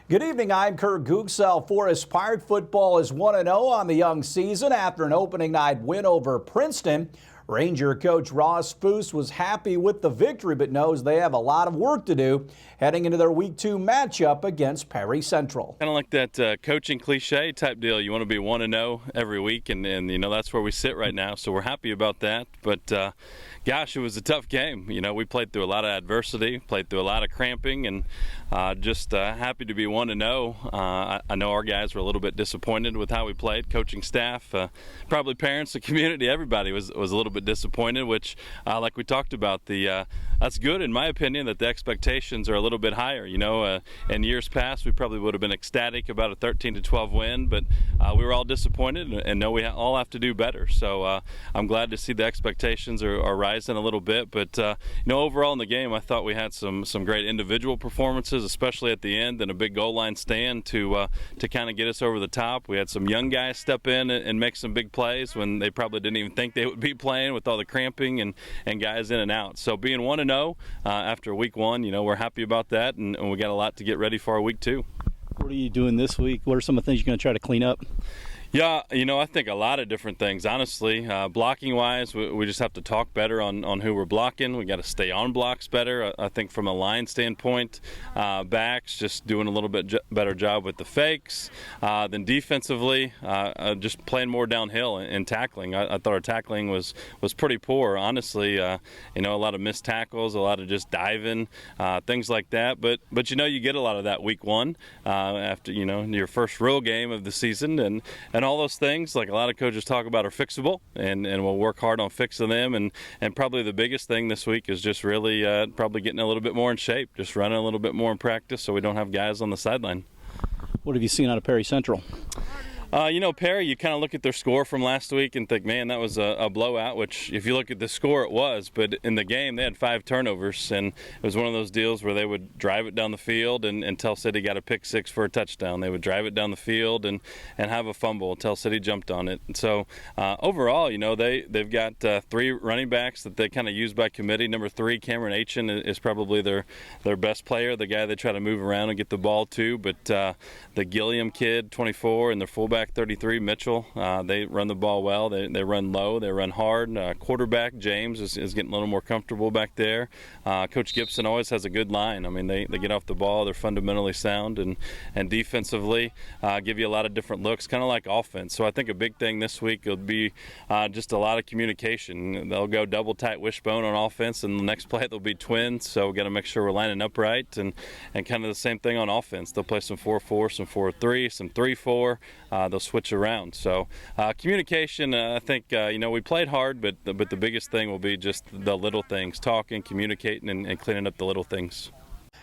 Good evening, I'm Kurt Gutgsell. Forest Park football is 1-0 on the young season after an opening night win over Princeton. Ranger coach Ross Foose was happy with the victory, but knows they have a lot of work to do heading into their Week 2 matchup against Perry Central. Kind of like that coaching cliche type deal. You want to be 1-0 every week, and you know that's where we sit right now. So we're happy about that. But gosh, it was a tough game. You know, we played through a lot of adversity, played through a lot of cramping, and just happy to be 1-0. I know our guys were a little bit disappointed with how we played. Coaching staff, probably parents, the community, everybody was a little bit disappointed, which like we talked about, that's good in my opinion that the expectations are a little bit higher. You know, in years past we probably would have been ecstatic about a 13-12 win, but we were all disappointed and know we all have to do better. So I'm glad to see the expectations are rising a little bit. But you know, overall in the game, I thought we had some great individual performances, especially at the end, and a big goal line stand to kind of get us over the top. We had some young guys step in and make some big plays when they probably didn't even think they would be playing with all the cramping and guys in and out. So being 1-0 after week 1, you know, we're happy about that, and we got a lot to get ready for our week 2. What are you doing this week? What are some of the things you're going to try to clean up? Yeah, you know, I think a lot of different things, honestly. Blocking-wise, we just have to talk better on who we're blocking. We got to stay on blocks better. I think from a line standpoint, backs just doing a little bit better job with the fakes. Then defensively, just playing more downhill and tackling. I thought our tackling was pretty poor, honestly. You know, a lot of missed tackles, a lot of just diving, things like that. But you know, you get a lot of that week 1 after, you know, your first real game of the season, and all those things, like a lot of coaches talk about, are fixable, and we'll work hard on fixing them. And probably the biggest thing this week is just really probably getting a little bit more in shape, just running a little bit more in practice so we don't have guys on the sideline. What have you seen out of Perry Central? You know, Perry, you kind of look at their score from last week and think, man, that was a blowout, which if you look at the score, it was. But in the game, they had 5 turnovers, and it was one of those deals where they would drive it down the field and Tell City got a pick 6 for a touchdown. They would drive it down the field and have a fumble. Tell City jumped on it. And so overall, you know, they've got 3 running backs that they kind of use by committee. Number 3, Cameron Aitchen, is probably their best player, the guy they try to move around and get the ball to. But the Gilliam kid, 24, and their fullback, 33, Mitchell, they run the ball well. They run low, they run hard. Quarterback James is getting a little more comfortable back there. Coach Gibson always has a good line. I mean, they get off the ball, they're fundamentally sound, and defensively give you a lot of different looks, kind of like offense. So I think a big thing this week will be just a lot of communication. They'll go double tight wishbone on offense, and the next play they'll be twins. So we got to make sure we're lining up right, and kind of the same thing on offense. They'll play some 4-4, some 4-3, some 3-4. They'll switch around. So communication, I think, you know, we played hard, but the biggest thing will be just the little things, talking, communicating, and cleaning up the little things.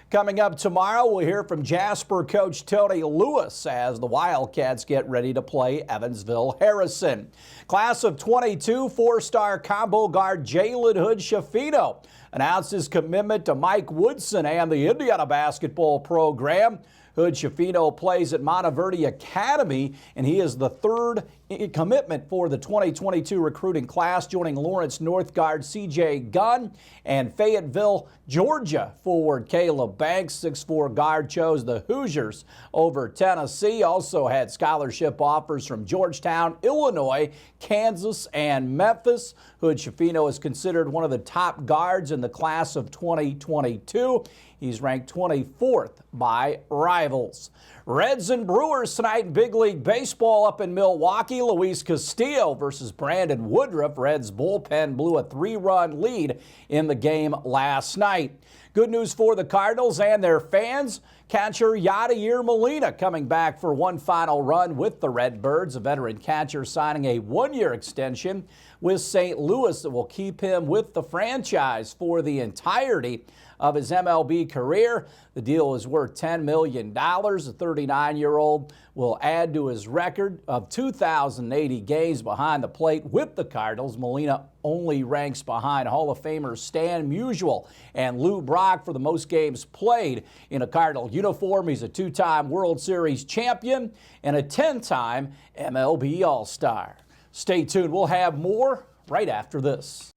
Coming up tomorrow, we'll hear from Jasper coach Tony Lewis as the Wildcats get ready to play Evansville Harrison. Class of 22 4-star combo guard Jalen Hood-Schifino announced his commitment to Mike Woodson and the Indiana basketball program. Hood-Schifino plays at Monteverde Academy, and he is the 3rd commitment for the 2022 recruiting class, joining Lawrence North guard C.J. Gunn and Fayetteville, Georgia forward Caleb Banks. 6'4" guard chose the Hoosiers over Tennessee. Also had scholarship offers from Georgetown, Illinois, Kansas, and Memphis. Hood-Schifino is considered one of the top guards in the class of 2022. He's ranked 24th by rivals. Reds and Brewers tonight in Big League Baseball up in Milwaukee. Luis Castillo versus Brandon Woodruff. Reds bullpen blew a 3-run lead in the game last night. Good news for the Cardinals and their fans. Catcher Yadier Molina coming back for one final run with the Redbirds. A veteran catcher signing a 1-year extension with St. Louis that will keep him with the franchise for the entirety of his MLB career. The deal is worth $10 million. The 39-year-old will add to his record of 2,080 games behind the plate with the Cardinals. Molina only ranks behind Hall of Famers Stan Musial and Lou Brock for the most games played in a Cardinal uniform. He's a 2-time World Series champion and a 10-time MLB All-Star. Stay tuned. We'll have more right after this.